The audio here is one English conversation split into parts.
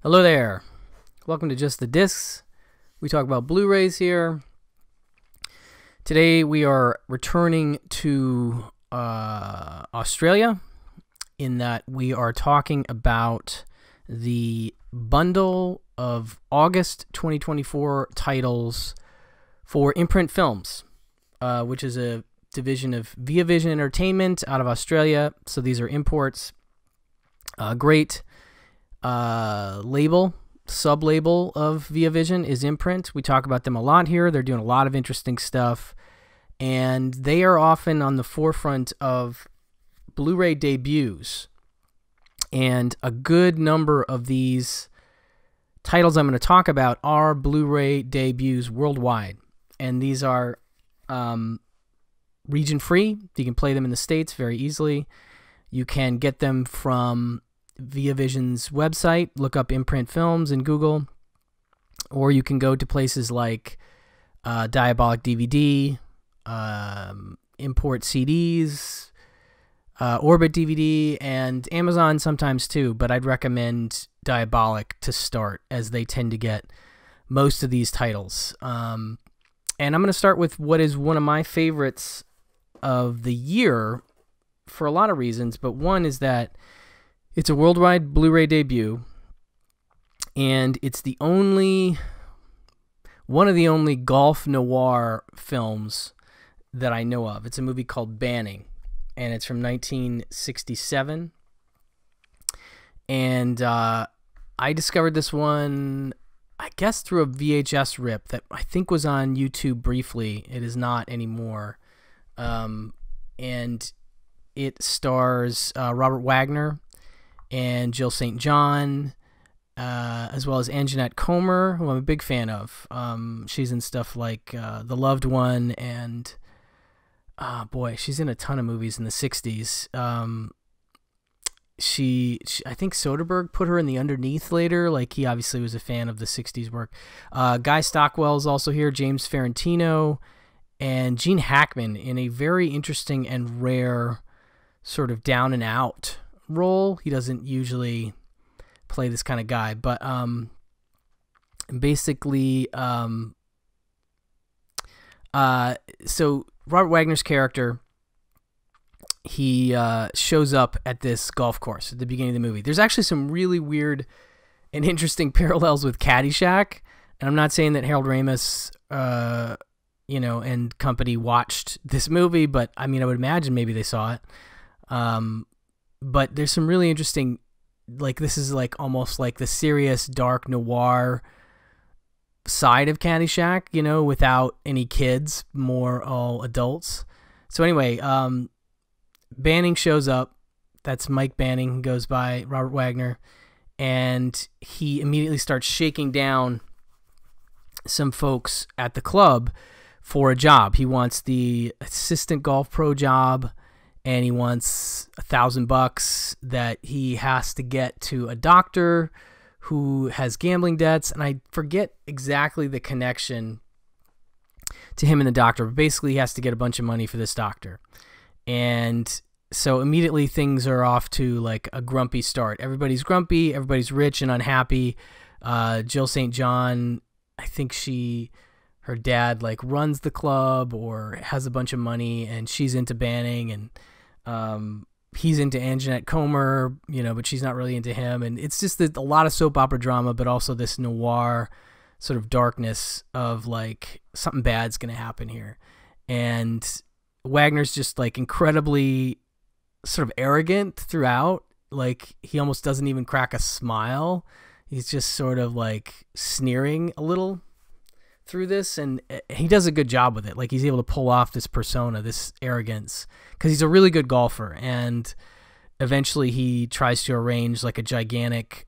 Hello there. Welcome to Just the Discs. We talk about Blu-rays here. Today we are returning to Australia in that we are talking about the bundle of August 2024 titles for Imprint Films, which is a division of Via Vision Entertainment out of Australia. So these are imports. Great label, sub-label of Via Vision is Imprint. We talk about them a lot here. They're doing a lot of interesting stuff, and they are often on the forefront of Blu-ray debuts. And a good number of these titles I'm going to talk about are Blu-ray debuts worldwide. And these are region-free. You can play them in the States very easily. You can get them from Via Vision's website, look up Imprint Films in Google, or you can go to places like Diabolic DVD, Import CDs, Orbit DVD, and Amazon sometimes too, but I'd recommend Diabolic to start, as they tend to get most of these titles. And I'm going to start with what is one of my favorites of the year for a lot of reasons, but one is that it's a worldwide Blu-ray debut, and it's one of the only golf noir films that I know of. It's a movie called Banning, and it's from 1967. And I discovered this one, I guess, through a VHS rip that I think was on YouTube briefly. It is not anymore. And it stars Robert Wagner and Jill St. John, as well as Anjanette Comer, who I'm a big fan of. She's in stuff like The Loved One, and boy, she's in a ton of movies in the 60s. She I think Soderbergh put her in The Underneath later. Like, he obviously was a fan of the 60s work. Guy Stockwell is also here, James Ferrantino, and Gene Hackman in a very interesting and rare sort of down and out role. He doesn't usually play this kind of guy, but basically so Robert Wagner's character, he shows up at this golf course at the beginning of the movie. There's actually some really weird and interesting parallels with Caddyshack, and I'm not saying that Harold Ramis and company watched this movie, but I mean, I would imagine maybe they saw it. But there's some really interesting, like, this is like almost like the serious dark noir side of Caddyshack, without any kids, more all adults. So anyway, Banning shows up. That's Mike Banning, goes by Robert Wagner, and he immediately starts shaking down some folks at the club for a job. He wants the assistant golf pro job, and he wants $1,000 that he has to get to a doctor who has gambling debts. And I forget exactly the connection to him and the doctor, but basically he has to get a bunch of money for this doctor. And so immediately things are off to like a grumpy start. Everybody's grumpy, everybody's rich and unhappy. Jill St. John, I think her dad like runs the club or has a bunch of money, and she's into Banning, and he's into Anjanette Comer, but she's not really into him. And it's just a lot of soap opera drama, but also this noir sort of darkness of like something bad's going to happen here. And Wagner's just like incredibly sort of arrogant throughout. Like, he almost doesn't even crack a smile. He's just sort of like sneering a little through this, and he does a good job with it. Like, he's able to pull off this persona, this arrogance, because he's a really good golfer. And eventually he tries to arrange like a gigantic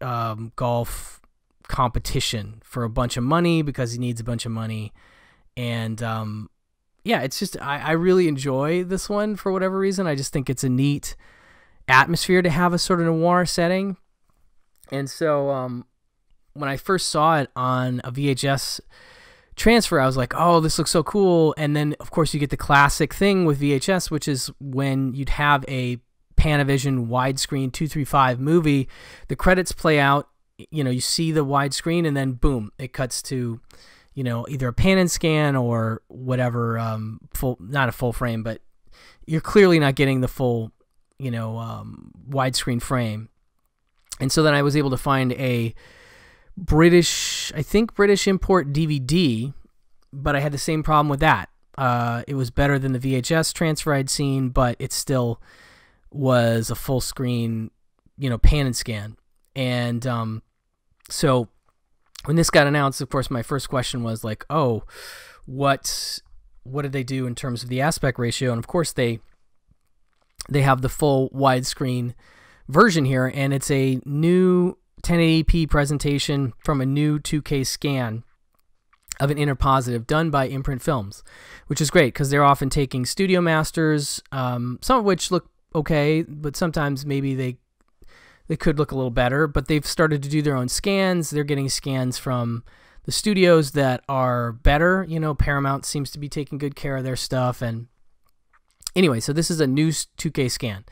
golf competition for a bunch of money, because he needs a bunch of money. And yeah, it's just, I really enjoy this one for whatever reason. I just think it's a neat atmosphere to have a sort of noir setting. And so when I first saw it on a VHS transfer, I was like, oh, this looks so cool. And then, of course, you get the classic thing with VHS, which is when you'd have a Panavision widescreen 235 movie, the credits play out you know, you see the widescreen and then boom, it cuts to, you know, either a pan and scan or whatever, not a full frame, but you're clearly not getting the full, you know, widescreen frame. And so then I was able to find a British import DVD, but I had the same problem with that. It was better than the VHS transfer I'd seen, but it still was a full screen, you know, pan and scan. And so when this got announced, of course, my first question was like, oh, what did they do in terms of the aspect ratio? And of course, they have the full widescreen version here, and it's a new 1080p presentation from a new 2K scan of an interpositive done by Imprint Films, which is great because they're often taking studio masters, some of which look okay, but sometimes maybe they could look a little better, but they've started to do their own scans. They're getting scans from the studios that are better. You know, Paramount seems to be taking good care of their stuff. And anyway, so this is a new 2K scan.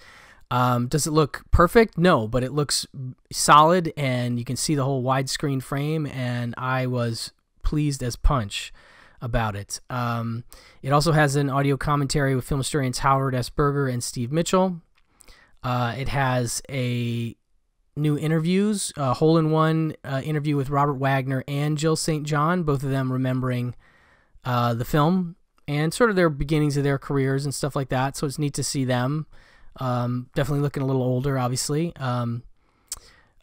Does it look perfect? No, but it looks solid, and you can see the whole widescreen frame, and I was pleased as punch about it. It also has an audio commentary with film historians Howard S. Berger and Steve Mitchell. It has a new interviews, hole-in-one interview with Robert Wagner and Jill St. John, both of them remembering the film and sort of their beginnings of their careers and stuff like that. So it's neat to see them. Definitely looking a little older, obviously. And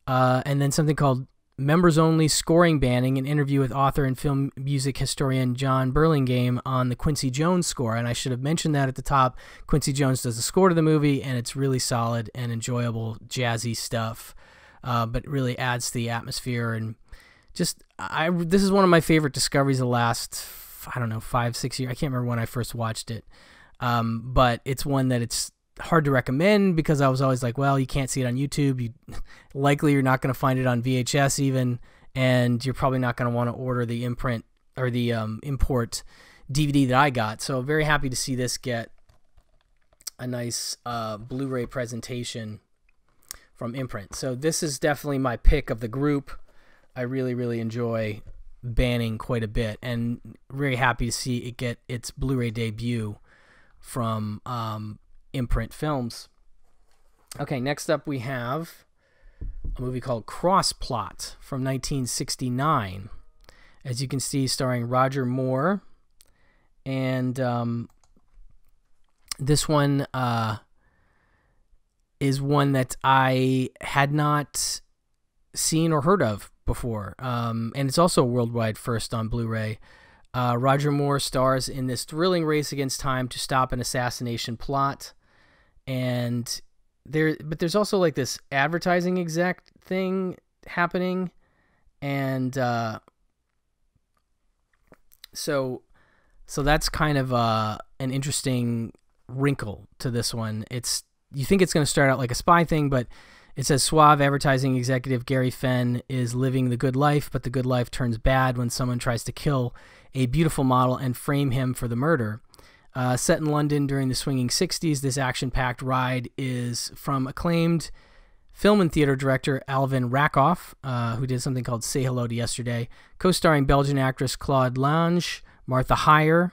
then something called Members Only Scoring Banning, an interview with author and film music historian John Burlingame on the Quincy Jones score. And I should have mentioned that at the top. Quincy Jones does the score to the movie, and it's really solid and enjoyable, jazzy stuff, but really adds to the atmosphere. And just, this is one of my favorite discoveries of the last, I don't know, 5-6 years. I can't remember when I first watched it, but it's one that it's hard to recommend because I was always like, well, you can't see it on YouTube. You're not going to find it on VHS even, and you're probably not going to want to order the imprint or the import DVD that I got. So very happy to see this get a nice Blu-ray presentation from Imprint. So this is definitely my pick of the group. I really, really enjoy Banning quite a bit, and very happy to see it get its Blu-ray debut from Imprint Films. Okay, next up we have a movie called Crossplot from 1969. As you can see, starring Roger Moore. And this one is one that I had not seen or heard of before. And it's also a worldwide first on Blu-ray. Roger Moore stars in this thrilling race against time to stop an assassination plot. And there's also like this advertising exec thing happening, and so that's kind of an interesting wrinkle to this one. You think it's going to start out like a spy thing, but it says suave advertising executive Gary Fenn is living the good life, but the good life turns bad when someone tries to kill a beautiful model and frame him for the murder. Set in London during the swinging 60s, this action-packed ride is from acclaimed film and theater director Alvin Rakoff, who did something called Say Hello to Yesterday, co-starring Belgian actress Claude Lange, Martha Heyer,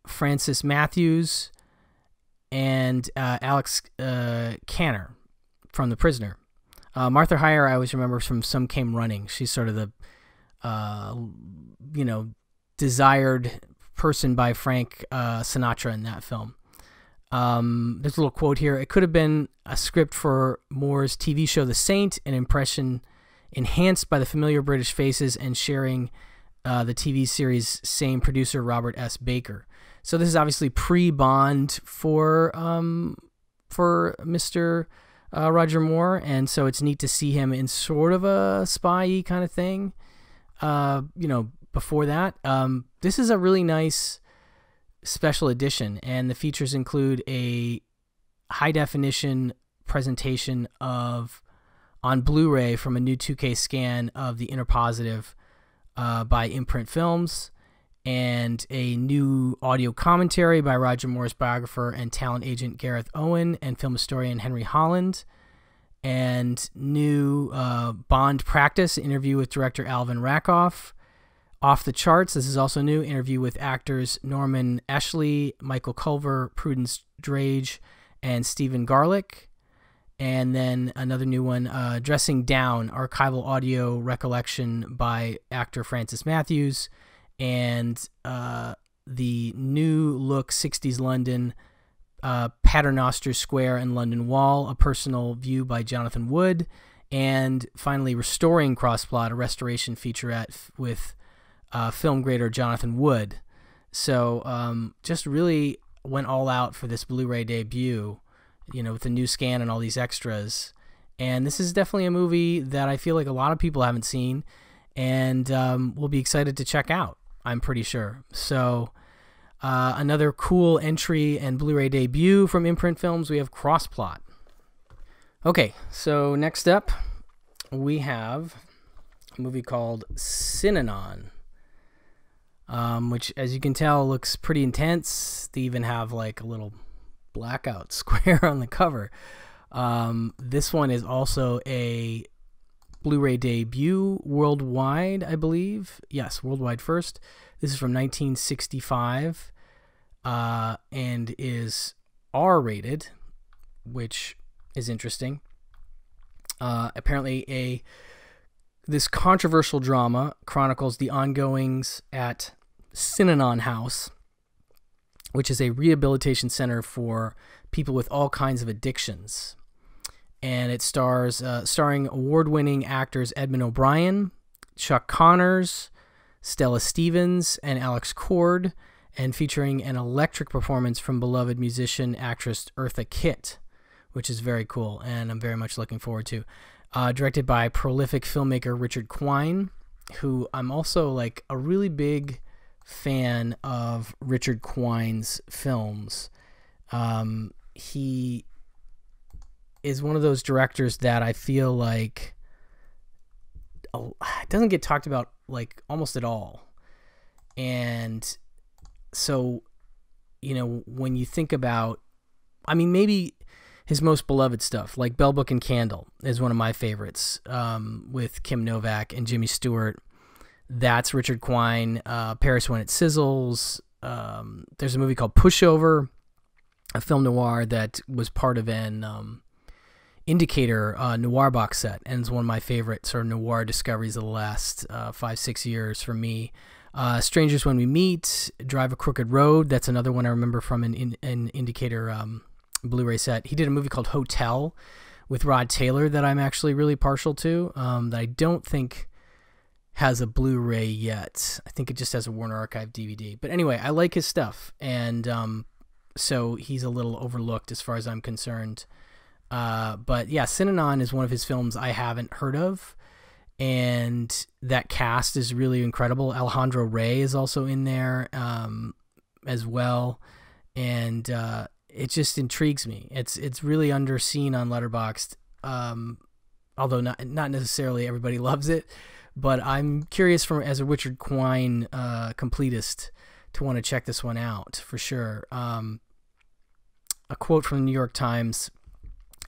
Francis Matthews, and Alex Canner from The Prisoner. Martha Heyer I always remember from Some Came Running. She's sort of the, desired person by Frank Sinatra in that film. There's a little quote here. It could have been a script for Moore's TV show The Saint, an impression enhanced by the familiar British faces and sharing the TV series same producer Robert S. Baker. So this is obviously pre-Bond for Mr. Roger Moore, and so it's neat to see him in sort of a spy-y kind of thing. Before that, this is a really nice special edition, and the features include a high-definition presentation on Blu-ray from a new 2K scan of the Interpositive by Imprint Films, and a new audio commentary by Roger Moore's biographer and talent agent Gareth Owen and film historian Henry Holland, and new Bond Practice, interview with director Alvin Rakoff. Off the Charts, this is also new, interview with actors Norman Ashley, Michael Culver, Prudence Drage, and Stephen Garlick. And then another new one, Dressing Down, archival audio recollection by actor Francis Matthews, and the new look 60s London, Paternoster Square and London Wall, a personal view by Jonathan Wood, and finally Restoring Crossplot, a restoration featurette with film grader Jonathan Wood. So just really went all out for this Blu-ray debut, with the new scan and all these extras. And this is definitely a movie that I feel like a lot of people haven't seen and will be excited to check out, I'm pretty sure. So another cool entry and Blu-ray debut from Imprint Films, we have Crossplot. Okay, so next up we have a movie called Synanon, which, as you can tell, looks pretty intense. They even have like a little blackout square on the cover. This one is also a Blu-ray debut worldwide, I believe. Yes, worldwide first. This is from 1965 and is R-rated, which is interesting. Apparently this controversial drama chronicles the ongoings at Synanon House, which is a rehabilitation center for people with all kinds of addictions. And it starring award-winning actors Edmund O'Brien, Chuck Connors, Stella Stevens, and Alex Cord, and featuring an electric performance from beloved musician actress Eartha Kitt, which is very cool, and I'm very much looking forward to. Directed by prolific filmmaker Richard Quine, who I'm also like a really big fan of Richard Quine's films. He is one of those directors that I feel like doesn't get talked about like almost at all. And so, when you think about, maybe his most beloved stuff, like Bell Book and Candle, is one of my favorites, with Kim Novak and Jimmy Stewart. That's Richard Quine. Paris When It Sizzles. There's a movie called Pushover, a film noir that was part of an Indicator noir box set, and it's one of my favorite sort of noir discoveries of the last 5-6 years for me. Strangers When We Meet, Drive a Crooked Road. That's another one I remember from an Indicator Blu-ray set. He did a movie called Hotel with Rod Taylor that I'm actually really partial to, that I don't think has a Blu-ray yet. I think it just has a Warner Archive DVD. But anyway, I like his stuff, and so he's a little overlooked as far as I'm concerned. But yeah, Synanon is one of his films I haven't heard of, and that cast is really incredible. Alejandro Rey is also in there as well, and it just intrigues me. It's really underseen on Letterboxd, although not necessarily everybody loves it. But I'm curious, as a Richard Quine completist, to want to check this one out for sure. A quote from the New York Times: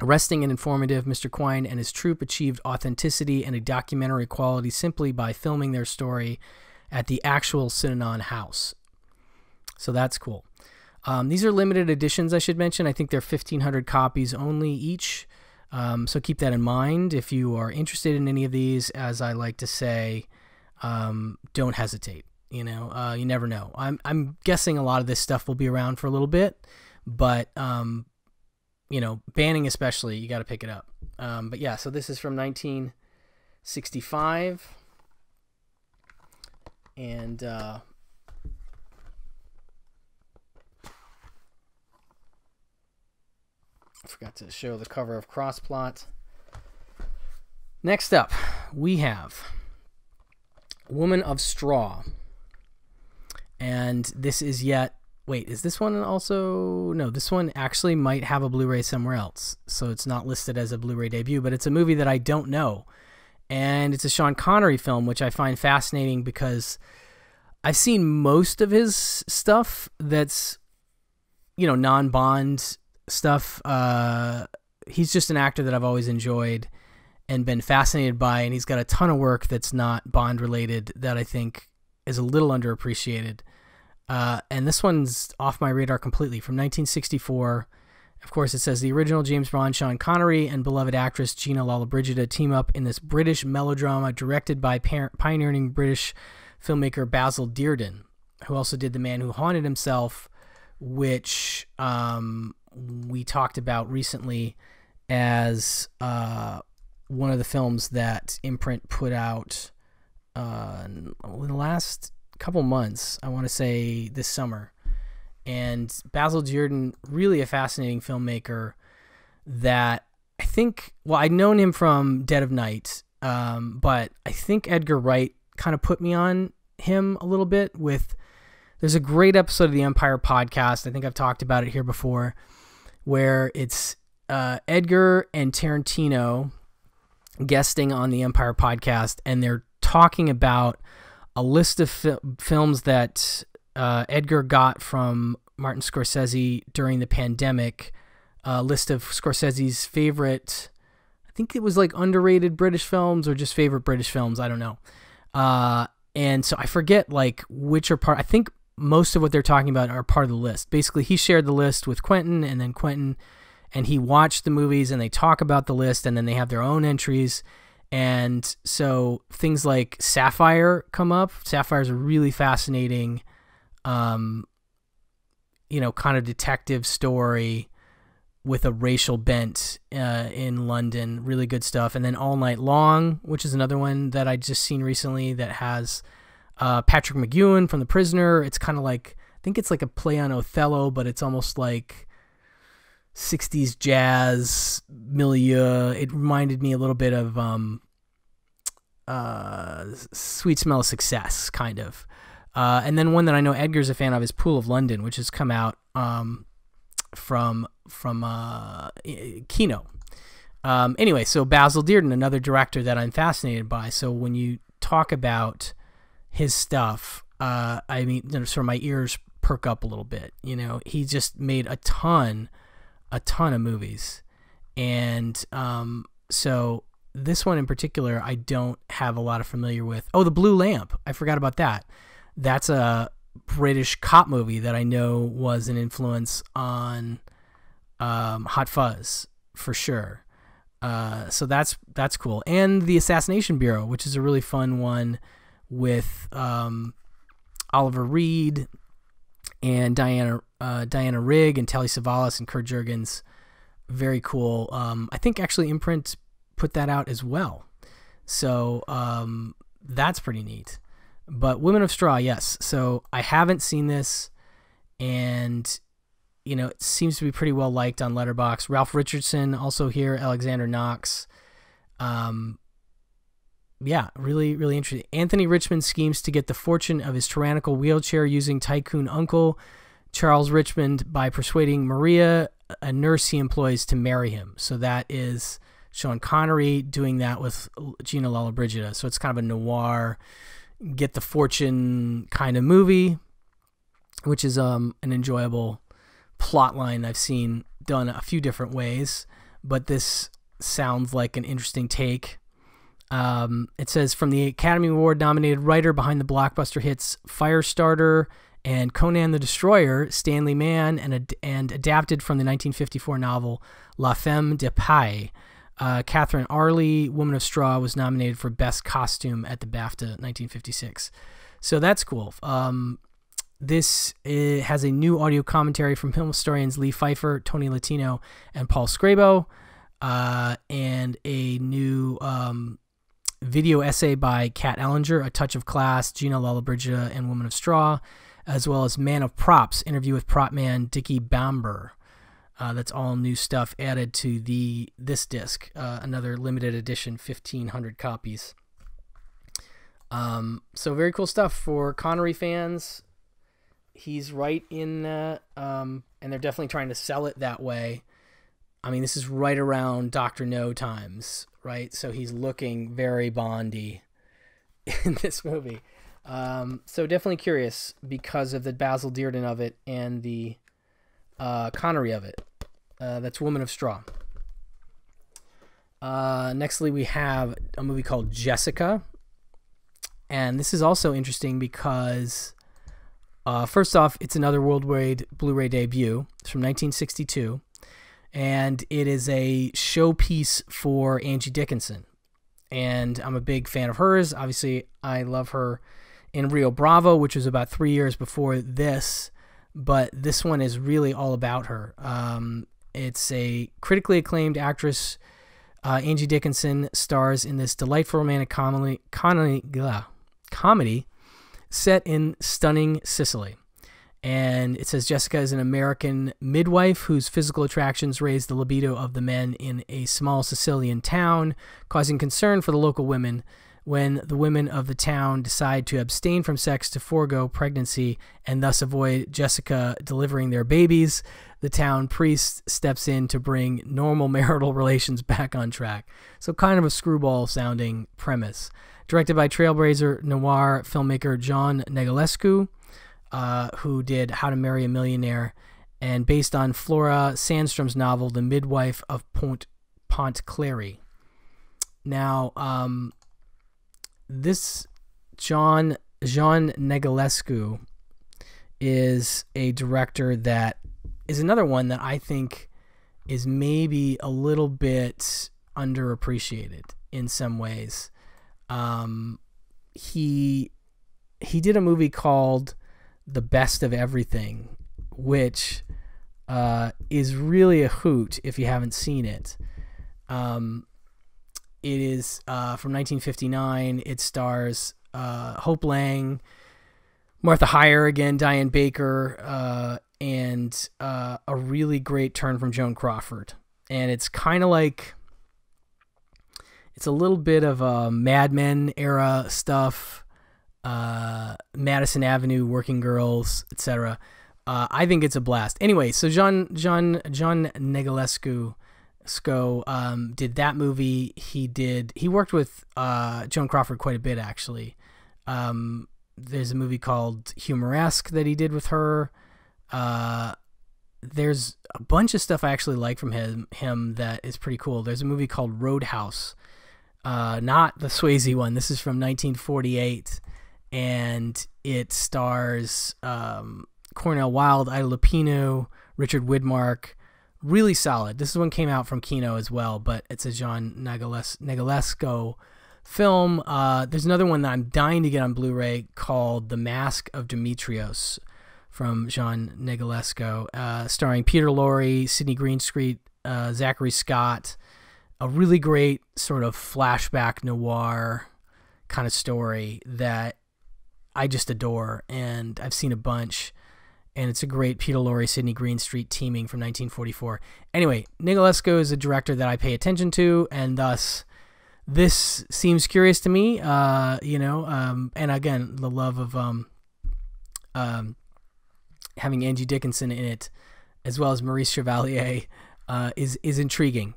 "Arresting and informative, Mr. Quine and his troupe achieved authenticity and a documentary quality simply by filming their story at the actual Synanon house." So that's cool. These are limited editions, I should mention. I think they're 1,500 copies only each. So keep that in mind. If you are interested in any of these, as I like to say, don't hesitate. You never know. I'm guessing a lot of this stuff will be around for a little bit, but banning especially, you got to pick it up. But yeah, so this is from 1965, and I forgot to show the cover of Crossplot. Next up, we have Woman of Straw. And this is wait, is this one also? No, this one actually might have a Blu-ray somewhere else. So it's not listed as a Blu-ray debut, but it's a movie that I don't know. And it's a Sean Connery film, which I find fascinating because I've seen most of his stuff that's, non-Bond stuff, he's just an actor that I've always enjoyed and been fascinated by, and he's got a ton of work that's not Bond related that I think is a little underappreciated. And this one's off my radar completely. From 1964, of course, it says the original James Bond, Sean Connery, and beloved actress Gina Lollobrigida team up in this British melodrama directed by pioneering British filmmaker Basil Dearden, who also did The Man Who Haunted Himself, which we talked about recently as one of the films that Imprint put out in the last couple months, I want to say this summer. And Basil Dearden, really a fascinating filmmaker that I think, well, I'd known him from Dead of Night, but I think Edgar Wright kind of put me on him a little bit with, there's a great episode of the Empire podcast, I think I've talked about it here before, where it's Edgar and Tarantino guesting on the Empire podcast, and they're talking about a list of films that Edgar got from Martin Scorsese during the pandemic, a list of Scorsese's favorite, I think it was like underrated British films or just favorite British films, I don't know. And so I forget like which are part, I think most of what they're talking about are part of the list. Basically, he shared the list with Quentin, and then Quentin and he watched the movies, and they talk about the list, and then they have their own entries. And so things like Sapphire come up. Sapphire is a really fascinating, kind of detective story with a racial bent in London. Really good stuff. And then All Night Long, which is another one that I just seen recently that has Patrick McGowan from The Prisoner. It's kind of like, I think it's like a play on Othello, but it's almost like 60s jazz milieu. It reminded me a little bit of Sweet Smell of Success, kind of. And then one that I know Edgar's a fan of is Pool of London, which has come out from Kino. Anyway, so Basil Dearden, another director that I'm fascinated by. So when you talk about his stuff, I mean, sort of my ears perk up a little bit. You know, he just made a ton of movies, and so this one in particular I don't have a lot of familiar with. Oh, The Blue Lamp, I forgot about that. That's a British cop movie that I know was an influence on Hot Fuzz for sure. So that's cool. And The Assassination Bureau, which is a really fun one with Oliver Reed and Diana Rigg and Telly Savalas and Kurt Jurgens. Very cool. I think actually Imprint put that out as well. So that's pretty neat. But Women of Straw, yes. So I haven't seen this, and it seems to be pretty well liked on Letterboxd. Ralph Richardson also here, Alexander Knox. Yeah, really, really interesting. Anthony Richmond schemes to get the fortune of his tyrannical wheelchair using tycoon uncle Charles Richmond by persuading Maria, a nurse he employs, to marry him. So that is Sean Connery doing that with Gina Lollobrigida. So it's kind of a noir, get the fortune kind of movie, which is an enjoyable plot line I've seen done a few different ways, but this sounds like an interesting take. It says, from the Academy Award nominated writer behind the blockbuster hits Firestarter and Conan the Destroyer, Stanley Mann, and adapted from the 1954 novel La Femme de Paille, Catherine Arley, Woman of Straw, was nominated for Best Costume at the BAFTA 1956. So that's cool. This has a new audio commentary from film historians Lee Pfeiffer, Tony Latino, and Paul Scrabo, and a new video essay by Kat Ellinger, A Touch of Class, Gina Lollobrigida, and Woman of Straw, as well as Man of Props, interview with prop man Dickie Bamber. That's all new stuff added to this disc, another limited edition, 1,500 copies. So very cool stuff for Connery fans. He's right in that, and they're definitely trying to sell it that way. I mean, this is right around Dr. No times, right? So he's looking very Bondy in this movie. So definitely curious because of the Basil Dearden of it and the Connery of it. That's Woman of Straw. Nextly, we have a movie called Jessica. And this is also interesting because, first off, it's another worldwide Blu-ray debut. It's from 1962. And it is a showpiece for Angie Dickinson. And I'm a big fan of hers. Obviously, I love her in Rio Bravo, which was about 3 years before this. But this one is really all about her. It's a critically acclaimed actress. Angie Dickinson stars in this delightful romantic comedy set in stunning Sicily. And it says Jessica is an American midwife whose physical attractions raise the libido of the men in a small Sicilian town, causing concern for the local women. When the women of the town decide to abstain from sex to forego pregnancy and thus avoid Jessica delivering their babies, the town priest steps in to bring normal marital relations back on track. So kind of a screwball-sounding premise. Directed by trailblazer noir filmmaker John Negulescu, who did How to Marry a Millionaire, and based on Flora Sandstrom's novel The Midwife of Pontclair. Now, this John Negulescu is a director that is another one that I think is maybe a little bit underappreciated in some ways. He did a movie called The Best of Everything, which is really a hoot if you haven't seen it. It is from 1959. It stars Hope Lang, Martha Heyer again, Diane Baker, and a really great turn from Joan Crawford. And it's kind of like, it's a little bit of a Mad Men era stuff, Madison Avenue, Working Girls, etc. I think it's a blast. Anyway, so John Negulescu did that movie. He worked with Joan Crawford quite a bit, actually. There's a movie called Humoresque that he did with her. There's a bunch of stuff I actually like from him that is pretty cool. There's a movie called Roadhouse, not the Swayze one. This is from 1948, and it stars Cornel Wilde, Ida Lupino, Richard Widmark. Really solid. This one came out from Kino as well, but it's a John Negulescu film. There's another one that I'm dying to get on Blu-ray called The Mask of Demetrios from John Negulescu, starring Peter Lorre, Sidney Greenstreet, Zachary Scott. A really great sort of flashback noir kind of story that I just adore, and I've seen a bunch. And it's a great Peter Lorre, Sidney Greenstreet teaming from 1944. Anyway, Negulescu is a director that I pay attention to, and thus this seems curious to me. And again, the love of having Angie Dickinson in it, as well as Maurice Chevalier, is intriguing.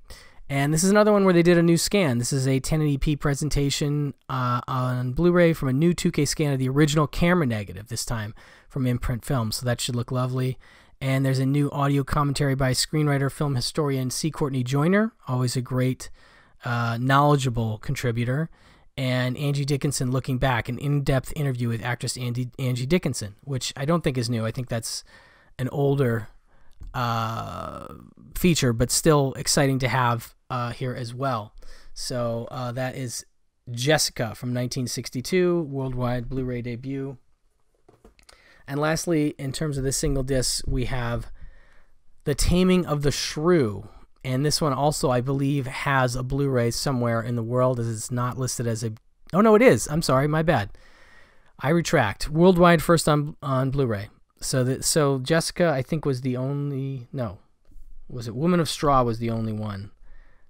And this is another one where they did a new scan. This is a 1080p presentation on Blu-ray from a new 2K scan of the original camera negative, this time from Imprint Film. So that should look lovely. And there's a new audio commentary by screenwriter, film historian C. Courtney Joyner, always a great, knowledgeable contributor. And Angie Dickinson looking back, an in-depth interview with actress Angie Dickinson, which I don't think is new. I think that's an older feature, but still exciting to have here as well. So that is Jessica from 1962, worldwide Blu-ray debut. And lastly, in terms of the single disc, we have The Taming of the Shrew. And this one also, I believe, has a Blu-ray somewhere in the world, as it's not listed as a... Oh, no, it is. I'm sorry, my bad. I retract. Worldwide first on Blu-ray. So Jessica, I think, was the only... No. Was it Woman of Straw was the only one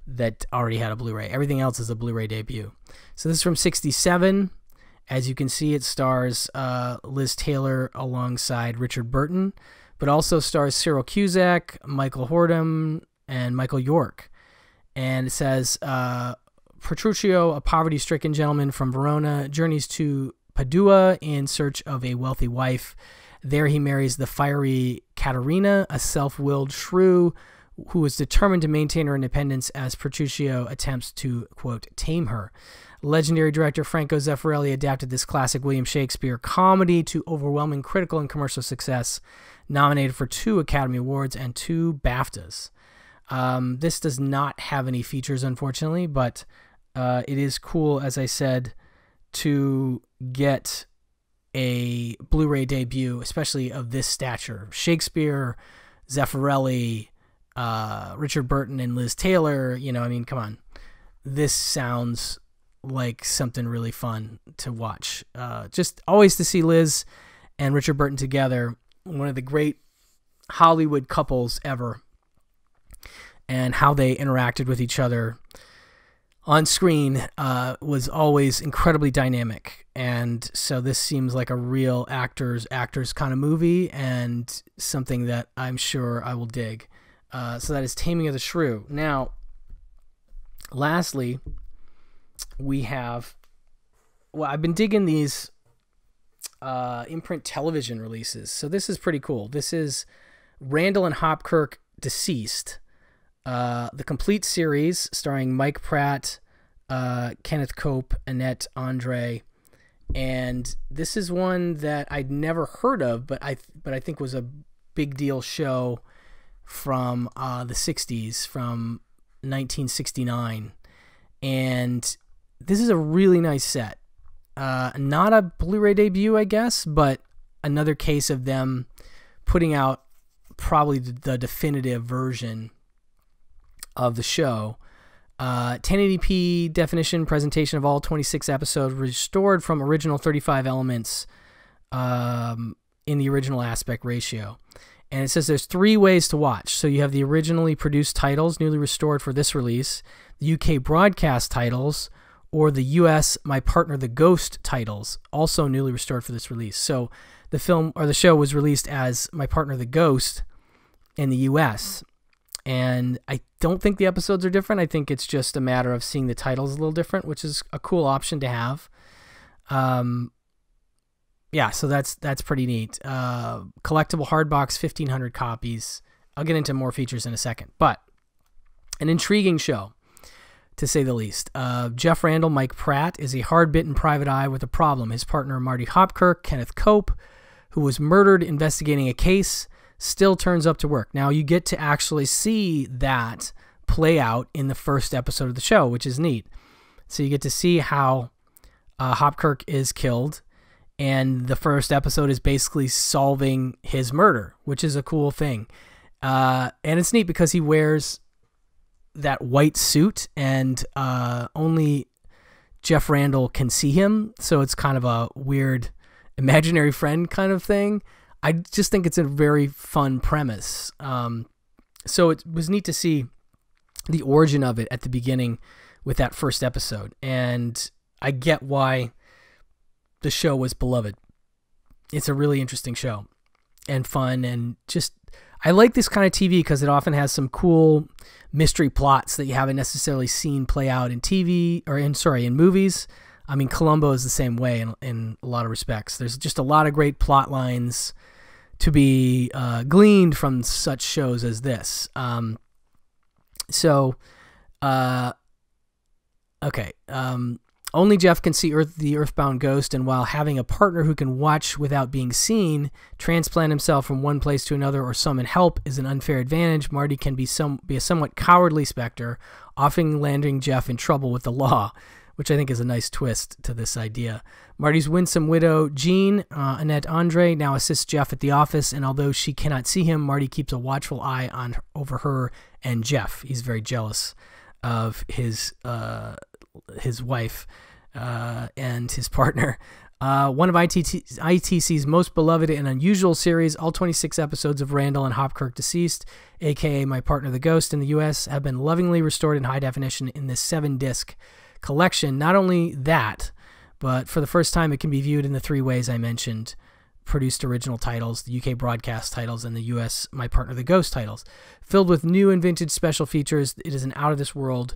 that already had a Blu-ray. Everything else is a Blu-ray debut. So this is from 1967. As you can see, it stars Liz Taylor alongside Richard Burton, but also stars Cyril Cusack, Michael Hordem, and Michael York. And it says, Petruccio, a poverty-stricken gentleman from Verona, journeys to Padua in search of a wealthy wife. There he marries the fiery Caterina, a self-willed shrew who is determined to maintain her independence as Petruchio attempts to, quote, tame her. Legendary director Franco Zeffirelli adapted this classic William Shakespeare comedy to overwhelming critical and commercial success, nominated for 2 Academy Awards and 2 BAFTAs. This does not have any features, unfortunately, but it is cool, as I said, to get a Blu-ray debut, especially of this stature. Shakespeare, Zeffirelli, Richard Burton, and Liz Taylor. You know, I mean, come on. This sounds like something really fun to watch. Just always to see Liz and Richard Burton together, one of the great Hollywood couples ever, and how they interacted with each other on screen was always incredibly dynamic. And so this seems like a real actors kind of movie, and something that I'm sure I will dig. So that is Taming of the Shrew. Now, lastly, we have, well, I've been digging these Imprint television releases. So this is pretty cool. This is Randall and Hopkirk Deceased, the complete series starring Mike Pratt, Kenneth Cope, Annette Andre, and this is one that I'd never heard of, but I think was a big deal show from the 60s, from 1969, and this is a really nice set. Not a Blu-ray debut, I guess, but another case of them putting out probably the definitive version of the show. 1080p definition presentation of all 26 episodes, restored from original 35 elements in the original aspect ratio. And it says there's 3 ways to watch. So you have the originally produced titles, newly restored for this release, the UK broadcast titles, or the US My Partner the Ghost titles, also newly restored for this release. So the film or the show was released as My Partner the Ghost in the US. And I don't think the episodes are different. I think it's just a matter of seeing the titles a little different, which is a cool option to have. Yeah, so that's pretty neat. Collectible hardbox, 1,500 copies. I'll get into more features in a second. But an intriguing show, to say the least. Jeff Randall, Mike Pratt, is a hard-bitten private eye with a problem. His partner, Marty Hopkirk, Kenneth Cope, who was murdered investigating a case, still turns up to work. Now, you get to actually see that play out in the first episode of the show, which is neat. So you get to see how Hopkirk is killed, and the first episode is basically solving his murder, which is a cool thing. And it's neat because he wears that white suit, and only Jeff Randall can see him, so it's kind of a weird imaginary friend kind of thing. I just think it's a very fun premise. So it was neat to see the origin of it at the beginning with that first episode, and I get why the show was beloved. It's a really interesting show and fun, and just I like this kind of TV because it often has some cool mystery plots that you haven't necessarily seen play out in TV or in movies. I mean, Columbo is the same way in a lot of respects. There's just a lot of great plot lines to be gleaned from such shows as this. Okay. Only Jeff can see the earthbound ghost, and while having a partner who can watch without being seen, transplant himself from one place to another, or summon help is an unfair advantage, Marty can be a somewhat cowardly specter, often landing Jeff in trouble with the law, which I think is a nice twist to this idea. Marty's winsome widow, Jean, Annette Andre, now assists Jeff at the office, and although she cannot see him, Marty keeps a watchful eye over her and Jeff. He's very jealous of his wife and his partner. One of ITC's most beloved and unusual series, all 26 episodes of Randall and Hopkirk Deceased, aka My Partner the Ghost in the US, have been lovingly restored in high definition in this 7-disc collection. Not only that, but for the first time it can be viewed in the 3 ways I mentioned: produced original titles, the UK broadcast titles, and the US My Partner the Ghost titles. Filled with new and vintage special features, it is an out-of-this-world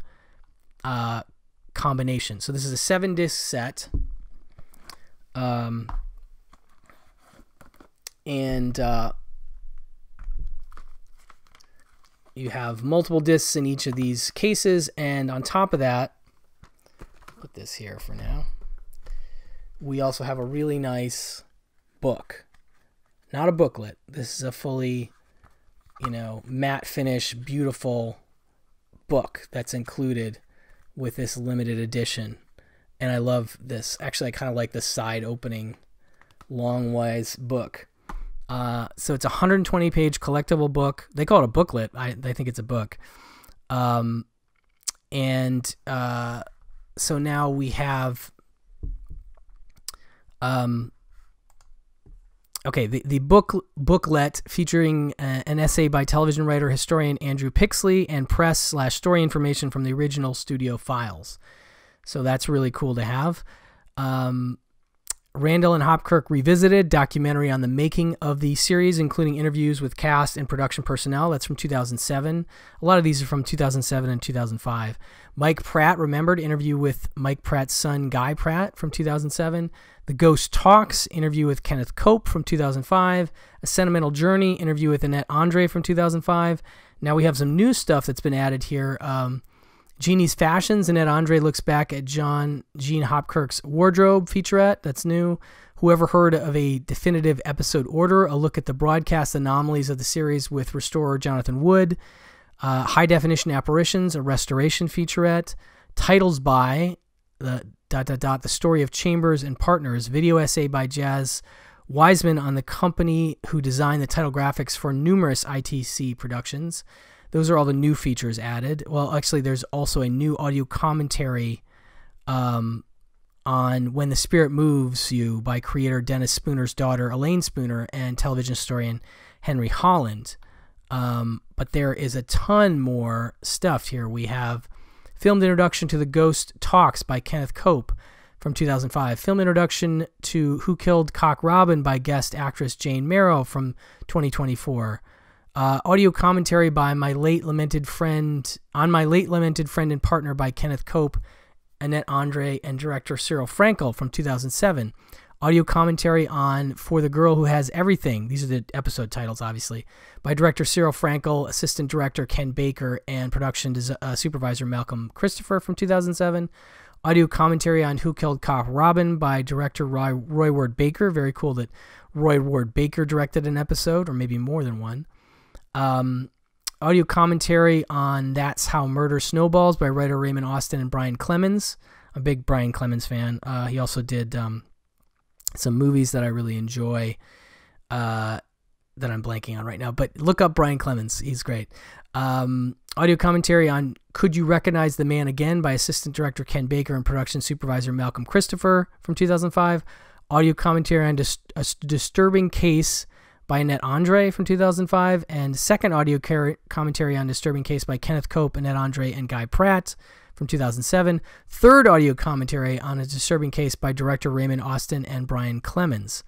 combination. So this is a 7-disc set, you have multiple discs in each of these cases, and on top of that, put this here for now, we also have a really nice book. Not a booklet. This is a fully, matte finish, beautiful book that's included with this limited edition. And I love this. Actually, I kind of like the side opening Longwise book. So it's a 120-page collectible book. They call it a booklet. I think it's a book. So now we have the booklet featuring an essay by television writer historian Andrew Pixley and press/story information from the original studio files. So that's really cool to have. Randall and Hopkirk Revisited, documentary on the making of the series, including interviews with cast and production personnel. That's from 2007. A lot of these are from 2007 and 2005. Mike Pratt Remembered, interview with Mike Pratt's son, Guy Pratt, from 2007. The Ghost Talks, interview with Kenneth Cope, from 2005. A Sentimental Journey, interview with Annette Andre, from 2005. Now we have some new stuff that's been added here. Jeannie's Fashions, Annette Andre looks back at Gene Hopkirk's wardrobe featurette. That's new. Whoever Heard of a Definitive Episode Order, a look at the broadcast anomalies of the series with restorer Jonathan Wood. High Definition Apparitions, a restoration featurette. Titles by the Story of Chambers and Partners, video essay by Jazz Wiseman on the company who designed the title graphics for numerous ITC productions. Those are all the new features added. Well, actually, there's also a new audio commentary on When the Spirit Moves You by creator Dennis Spooner's daughter, Elaine Spooner, and television historian Henry Holland. But there is a ton more stuff here. We have filmed introduction to The Ghost Talks by Kenneth Cope from 2005. Film introduction to Who Killed Cock Robin by guest actress Jane Merrow from 2024. Audio commentary by my late lamented friend and partner by Kenneth Cope, Annette Andre, and director Cyril Frankel from 2007. Audio commentary on For the Girl Who Has Everything. These are the episode titles, obviously, by director Cyril Frankel, assistant director Ken Baker, and production supervisor Malcolm Christopher from 2007. Audio commentary on Who Killed Cock Robin by director Roy Ward Baker. Very cool that Roy Ward Baker directed an episode, or maybe more than one. Audio commentary on That's How Murder Snowballs by writer Raymond Austin and Brian Clemens. I'm a big Brian Clemens fan. He also did some movies that I really enjoy that I'm blanking on right now. But look up Brian Clemens. He's great. Audio commentary on Could You Recognize the Man Again by assistant director Ken Baker and production supervisor Malcolm Christopher from 2005. Audio commentary on A Disturbing Case by Annette Andre from 2005, and second audio commentary on Disturbing Case by Kenneth Cope, Annette Andre, and Guy Pratt from 2007. Third audio commentary on A Disturbing Case by director Raymond Austin and Brian Clemens.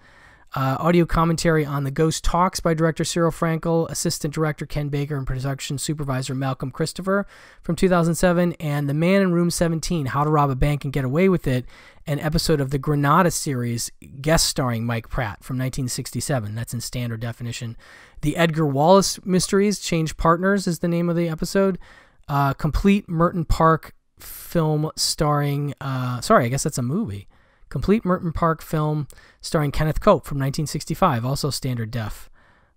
Audio commentary on The Ghost Talks by director Cyril Frankel, assistant director Ken Baker, and production supervisor Malcolm Christopher from 2007, and The Man in Room 17, How to Rob a Bank and Get Away with It, an episode of the Granada series, guest starring Mike Pratt from 1967. That's in standard definition. The Edgar Wallace Mysteries, Change Partners is the name of the episode. Complete Merton Park film starring, I guess that's a movie. Complete Merton Park film starring Kenneth Cope from 1965, also standard def.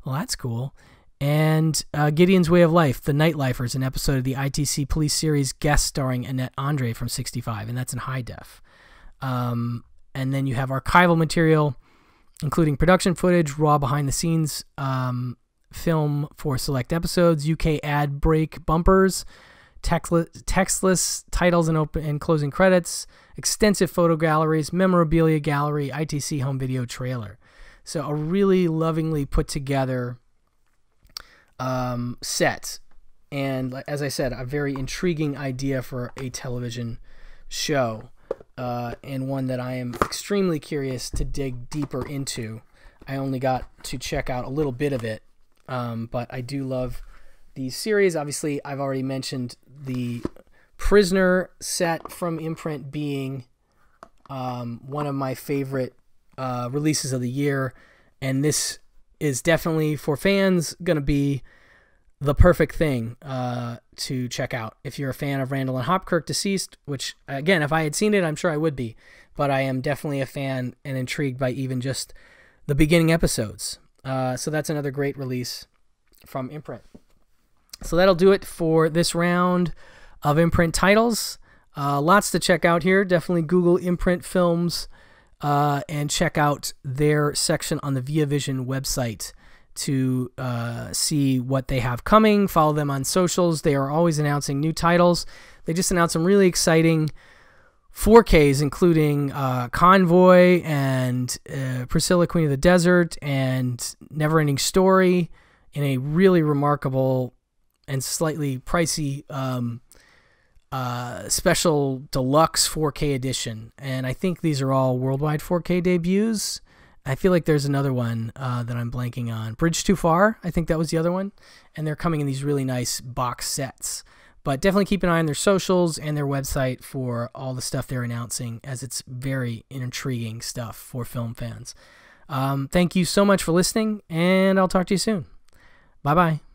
Well, that's cool. And Gideon's Way of Life, The Nightlifers, an episode of the ITC Police series, guest starring Annette Andre from 65, and that's in high def. And then you have archival material, including production footage, raw behind-the-scenes film for select episodes, UK ad break bumpers, textless titles and closing credits, extensive photo galleries, memorabilia gallery, ITC home video trailer. So a really lovingly put together set. And as I said, a very intriguing idea for a television show, and one that I am extremely curious to dig deeper into. I only got to check out a little bit of it, but I do love these series. Obviously, I've already mentioned the Prisoner set from Imprint being one of my favorite releases of the year, and this is definitely, for fans, going to be the perfect thing to check out if you're a fan of Randall and Hopkirk Deceased, which, again, if I had seen it, I'm sure I would be. But I am definitely a fan and intrigued by even just the beginning episodes. So that's another great release from Imprint. So that'll do it for this round of Imprint titles. Lots to check out here. Definitely Google Imprint Films and check out their section on the ViaVision website to see what they have coming. Follow them on socials. They are always announcing new titles. They just announced some really exciting 4Ks, including Convoy and Priscilla, Queen of the Desert, and Neverending Story in a really remarkable and slightly pricey special deluxe 4K edition. And I think these are all worldwide 4K debuts. I feel like there's another one that I'm blanking on. Bridge Too Far, I think that was the other one. And they're coming in these really nice box sets. But definitely keep an eye on their socials and their website for all the stuff they're announcing, as it's very intriguing stuff for film fans. Thank you so much for listening, and I'll talk to you soon. Bye-bye.